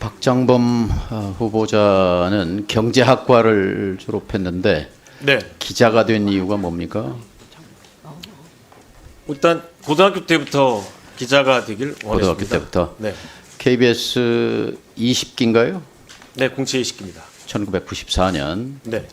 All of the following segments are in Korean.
박장범 후보자는 경제학과를 졸업했는데 네. 기자가 된 이유가 뭡니까? 일단 고등학교 때부터 기자가 되길 원했습니다. 고등학교 때부터. 네. KBS 20기인가요? 네, 공채 20기입니다. 1994년. 네.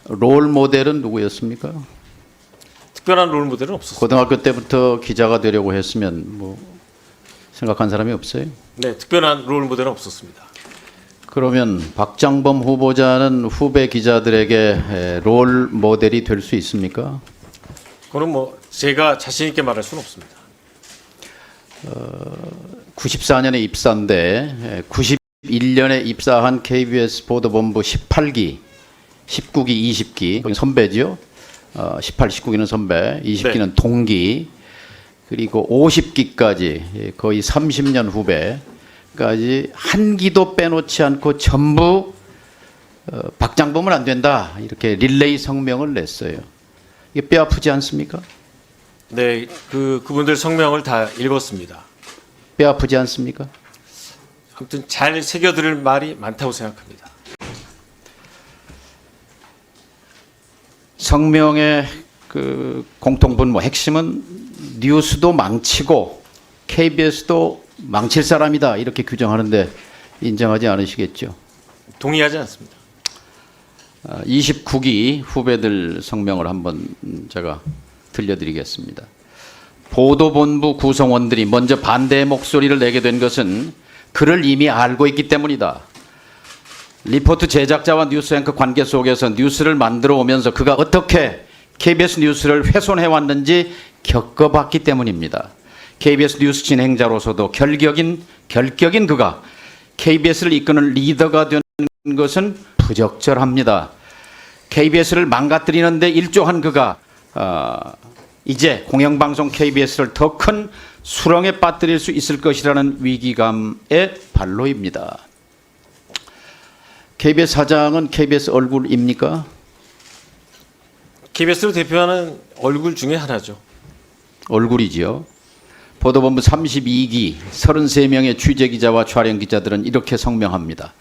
롤 모델은 누구였습니까? 특별한 롤 모델은 없었어요. 고등학교 때부터 기자가 되려고 했으면 뭐 생각한 사람이 없어요? 네, 특별한 롤 모델은 없었습니다. 그러면 박장범 후보자는 후배 기자들에게 롤 모델이 될 수 있습니까? 그건 뭐 제가 자신 있게 말할 수는 없습니다. 94년에 입사인데 91년에 입사한 KBS 보도본부 18기, 19기, 20기 선배죠. 18, 19기는 선배, 20기는 네. 동기, 그리고 50기까지 거의 30년 후배까지 한 기도 빼놓지 않고 전부 박장범은 안 된다 이렇게 릴레이 성명을 냈어요. 이게 뼈 아프지 않습니까? 네, 그분들 성명을 다 읽었습니다. 뼈 아프지 않습니까? 아무튼 잘 새겨들을 말이 많다고 생각합니다. 성명의 그 공통분 핵심은 뉴스도 망치고 KBS도 망칠 사람이다 이렇게 규정하는데 인정하지 않으시겠죠? 동의하지 않습니다. 29기 후배들 성명을 한번 제가 들려드리겠습니다. 보도본부 구성원들이 먼저 반대의 목소리를 내게 된 것은 그를 이미 알고 있기 때문이다. 리포트 제작자와 뉴스 앵커 관계 속에서 뉴스를 만들어 오면서 그가 어떻게 KBS 뉴스를 훼손해왔는지 겪어봤기 때문입니다. KBS 뉴스 진행자로서도 결격인 그가 KBS를 이끄는 리더가 되는 것은 부적절합니다. KBS를 망가뜨리는 데 일조한 그가 이제 공영방송 KBS를 더 큰 수렁에 빠뜨릴 수 있을 것이라는 위기감의 발로입니다. KBS 사장은 KBS 얼굴입니까? KBS를 대표하는 얼굴 중에 하나죠. 얼굴이지요. 보도본부 32기 33명의 취재기자와 촬영기자들은 이렇게 성명합니다.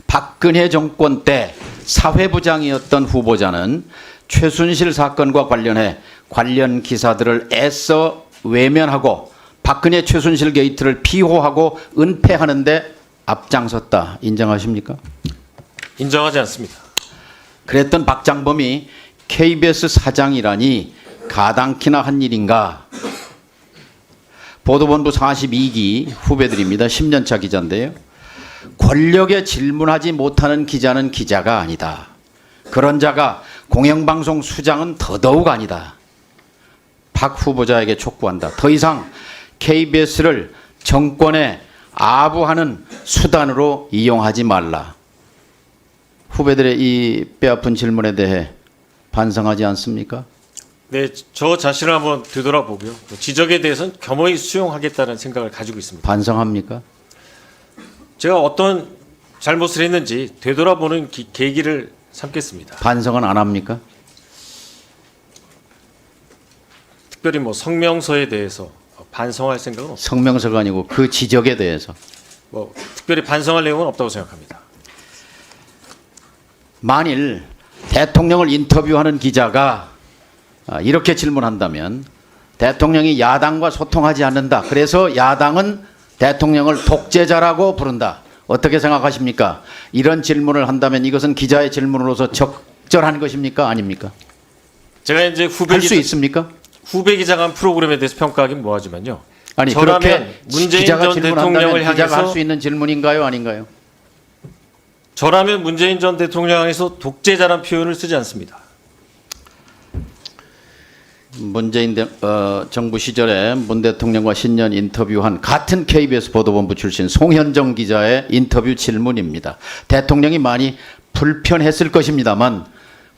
박근혜 정권 때 사회부장이었던 후보자는 최순실 사건과 관련해 관련 기사들을 애써 외면하고 박근혜 최순실 게이트를 비호하고 은폐하는 데 앞장섰다. 인정하십니까? 인정하지 않습니다. 그랬던 박장범이 KBS 사장이라니 가당키나 한 일인가? 보도본부 42기 후배들입니다. 10년차 기자인데요. 권력에 질문하지 못하는 기자는 기자가 아니다. 그런 자가 공영방송 수장은 더더욱 아니다. 박 후보자에게 촉구한다. 더 이상 KBS를 정권에 아부하는 수단으로 이용하지 말라. 후배들의 이 뼈아픈 질문에 대해 반성하지 않습니까? 네, 저 자신을 한번 되돌아보고요. 지적에 대해서는 겸허히 수용하겠다는 생각을 가지고 있습니다. 반성합니까? 제가 어떤 잘못을 했는지 되돌아보는 계기를 삼겠습니다. 반성은 안 합니까? 특별히 뭐 성명서에 대해서 반성할 생각은 없습니다. 성명서가 아니고 그 지적에 대해서. 뭐 특별히 반성할 내용은 없다고 생각합니다. 만일 대통령을 인터뷰하는 기자가 이렇게 질문한다면 대통령이 야당과 소통하지 않는다. 그래서 야당은 대통령을 독재자라고 부른다. 어떻게 생각하십니까? 이런 질문을 한다면 이것은 기자의 질문으로서 적절한 것입니까? 아닙니까? 제가 이제 할 수 있습니까? 후배 기자가 한 프로그램에 대해서 평가하긴 뭐하지만요. 아니 저라면 그렇게 문재인 기자가 전 질문한다면 대통령을 기자가 할 향해서 수 있는 질문인가요? 아닌가요? 저라면 문재인 전 대통령 향해서 독재자란 표현을 쓰지 않습니다. 문재인 정부 시절에 문 대통령과 신년 인터뷰한 같은 KBS 보도본부 출신 송현정 기자의 인터뷰 질문입니다. 대통령이 많이 불편했을 것입니다만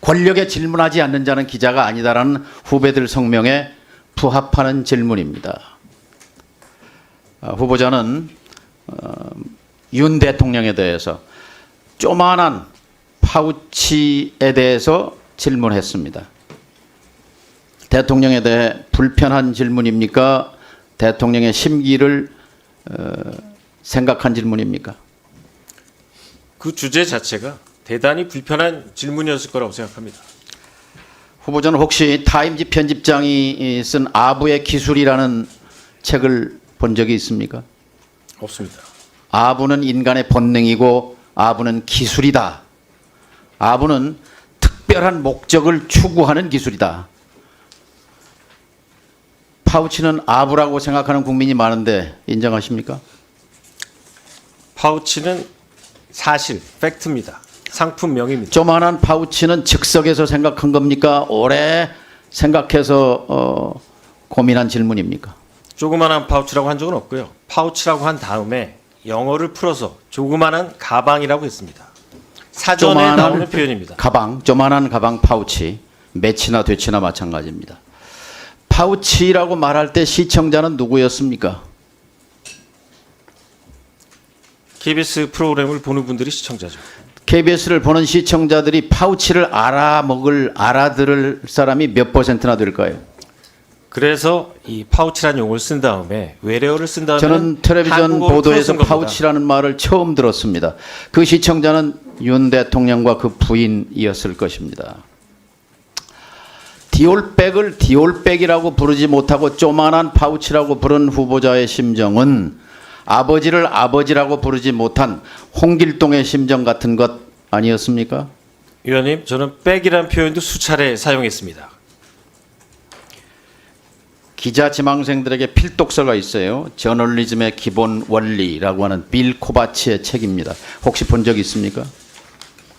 권력에 질문하지 않는 자는 기자가 아니다라는 후배들 성명에 부합하는 질문입니다. 후보자는 윤 대통령에 대해서 조만한 파우치에 대해서 질문했습니다. 대통령에 대해 불편한 질문입니까? 대통령의 심기를 생각한 질문입니까? 그 주제 자체가 대단히 불편한 질문이었을 거라고 생각합니다. 후보자는 혹시 타임지 편집장이 쓴 아부의 기술이라는 책을 본 적이 있습니까? 없습니다. 아부는 인간의 본능이고 아부는 기술이다. 아부는 특별한 목적을 추구하는 기술이다. 파우치는 아부라고 생각하는 국민이 많은데 인정하십니까? 파우치는 사실, 팩트입니다. 상품명입니다. 조만한 파우치는 즉석에서 생각한 겁니까? 오래 생각해서 고민한 질문입니까? 조그만한 파우치라고 한 적은 없고요. 파우치라고 한 다음에 영어를 풀어서 조그만한 가방이라고 했습니다. 사전에 나오는 표현입니다. 가방, 조만한 가방 파우치, 매치나 되치나 마찬가지입니다. 파우치라고 말할 때 시청자는 누구였습니까? KBS 프로그램을 보는 분들이 시청자죠. KBS를 보는 시청자들이 파우치를 알아들을 사람이 몇 %나 될까요? 그래서 이 파우치라는 용어를 쓴 다음에 외래어를 쓴 다음에 저는 텔레비전 보도에서 파우치라는 말을 처음 들었습니다. 그 시청자는 윤 대통령과 그 부인이었을 것입니다. 디올백을 디올백이라고 부르지 못하고 조만한 파우치라고 부른 후보자의 심정은 아버지를 아버지라고 부르지 못한 홍길동의 심정 같은 것 아니었습니까? 위원님, 저는 백이라는 표현도 수차례 사용했습니다. 기자 지망생들에게 필독서가 있어요. 저널리즘의 기본 원리라고 하는 빌 코바치의 책입니다. 혹시 본 적 있습니까?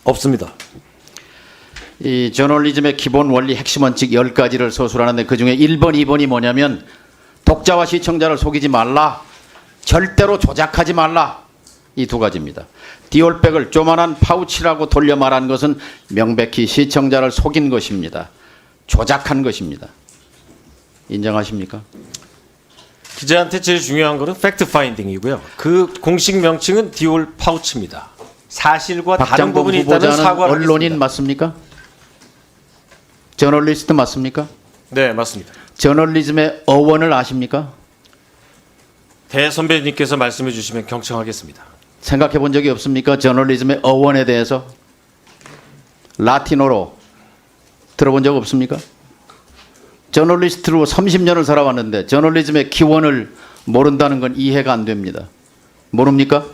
없습니다. 이 저널리즘의 기본 원리 핵심 원칙 10가지를 서술하는데 그중에 1번, 2번이 뭐냐면 독자와 시청자를 속이지 말라. 절대로 조작하지 말라. 이 두 가지입니다. 디올백을 조만한 파우치라고 돌려 말한 것은 명백히 시청자를 속인 것입니다. 조작한 것입니다. 인정하십니까? 기자한테 제일 중요한 것은 팩트 파인딩이고요. 그 공식 명칭은 디올 파우치입니다. 사실과 다른 박장동 부분이 있다면 후보자는 사과를 언론인 하겠습니다. 맞습니까? 저널리스트 맞습니까? 네, 맞습니다. 저널리즘의 어원을 아십니까? 대선배님께서 말씀해 주시면 경청하겠습니다. 생각해 본 적이 없습니까? 저널리즘의 어원에 대해서 라틴어로 들어본 적 없습니까? 저널리스트로 30년을 살아왔는데 저널리즘의 기원을 모른다는 건 이해가 안 됩니다. 모릅니까?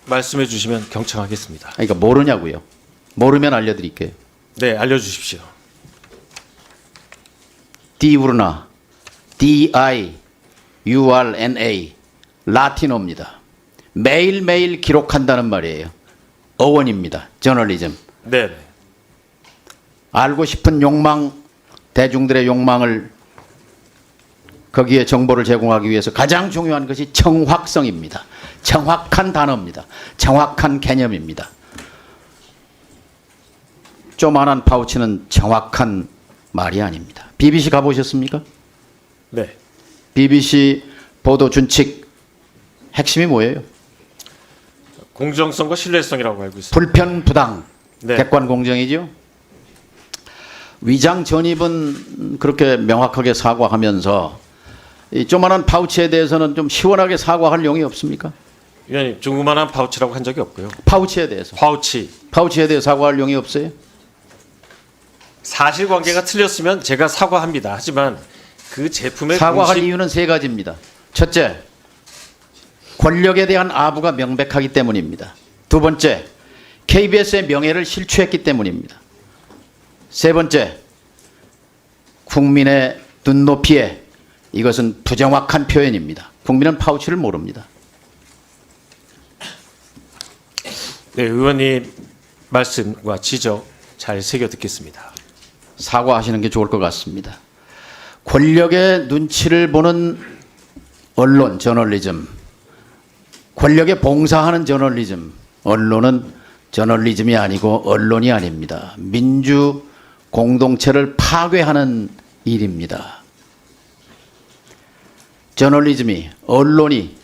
말씀해 주시면 경청하겠습니다. 그러니까 모르냐고요. 모르면 알려드릴게요. 네, 알려주십시오. 디우르나, D-I-U-R-N-A, 라틴어입니다. 매일매일 기록한다는 말이에요. 어원입니다. 저널리즘. 네, 네. 알고 싶은 욕망, 대중들의 욕망을 거기에 정보를 제공하기 위해서 가장 중요한 것이 정확성입니다. 정확한 단어입니다. 정확한 개념입니다. 조만한 파우치는 정확한 말이 아닙니다. BBC 가보셨습니까? 네. BBC 보도 준칙 핵심이 뭐예요? 공정성과 신뢰성이라고 알고 있습니다. 불편, 부당, 네. 객관 공정이죠. 위장 전입은 그렇게 명확하게 사과하면서 이 조만한 파우치에 대해서는 좀 시원하게 사과할 용이 없습니까? 위원님, 조그만한 파우치라고 한 적이 없고요. 파우치에 대해서. 파우치에 대해 사과할 용이 없어요? 사실관계가 틀렸으면 제가 사과합니다. 하지만 그 제품의 사과할 공식... 이유는 세 가지입니다. 첫째, 권력에 대한 아부가 명백하기 때문입니다. 두 번째, KBS의 명예를 실추했기 때문입니다. 세 번째, 국민의 눈높이에 이것은 부정확한 표현입니다. 국민은 파우치를 모릅니다. 네, 의원님 말씀과 지적 잘 새겨 듣겠습니다. 사과하시는 게 좋을 것 같습니다. 권력의 눈치를 보는 언론, 저널리즘, 권력에 봉사하는 저널리즘, 언론은 저널리즘이 아니고 언론이 아닙니다. 민주 공동체를 파괴하는 일입니다. 저널리즘이, 언론이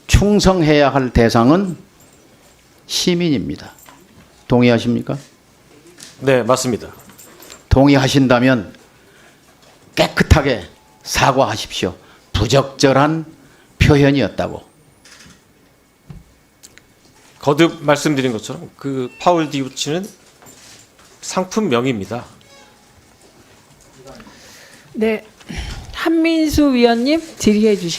충성해야 할 대상은 시민입니다. 동의하십니까? 네, 맞습니다. 동의하신다면 깨끗하게 사과하십시오. 부적절한 표현이었다고. 거듭 말씀드린 것처럼 그 파울 디우치는 상품명입니다. 네, 한민수 위원님 질의해 주시기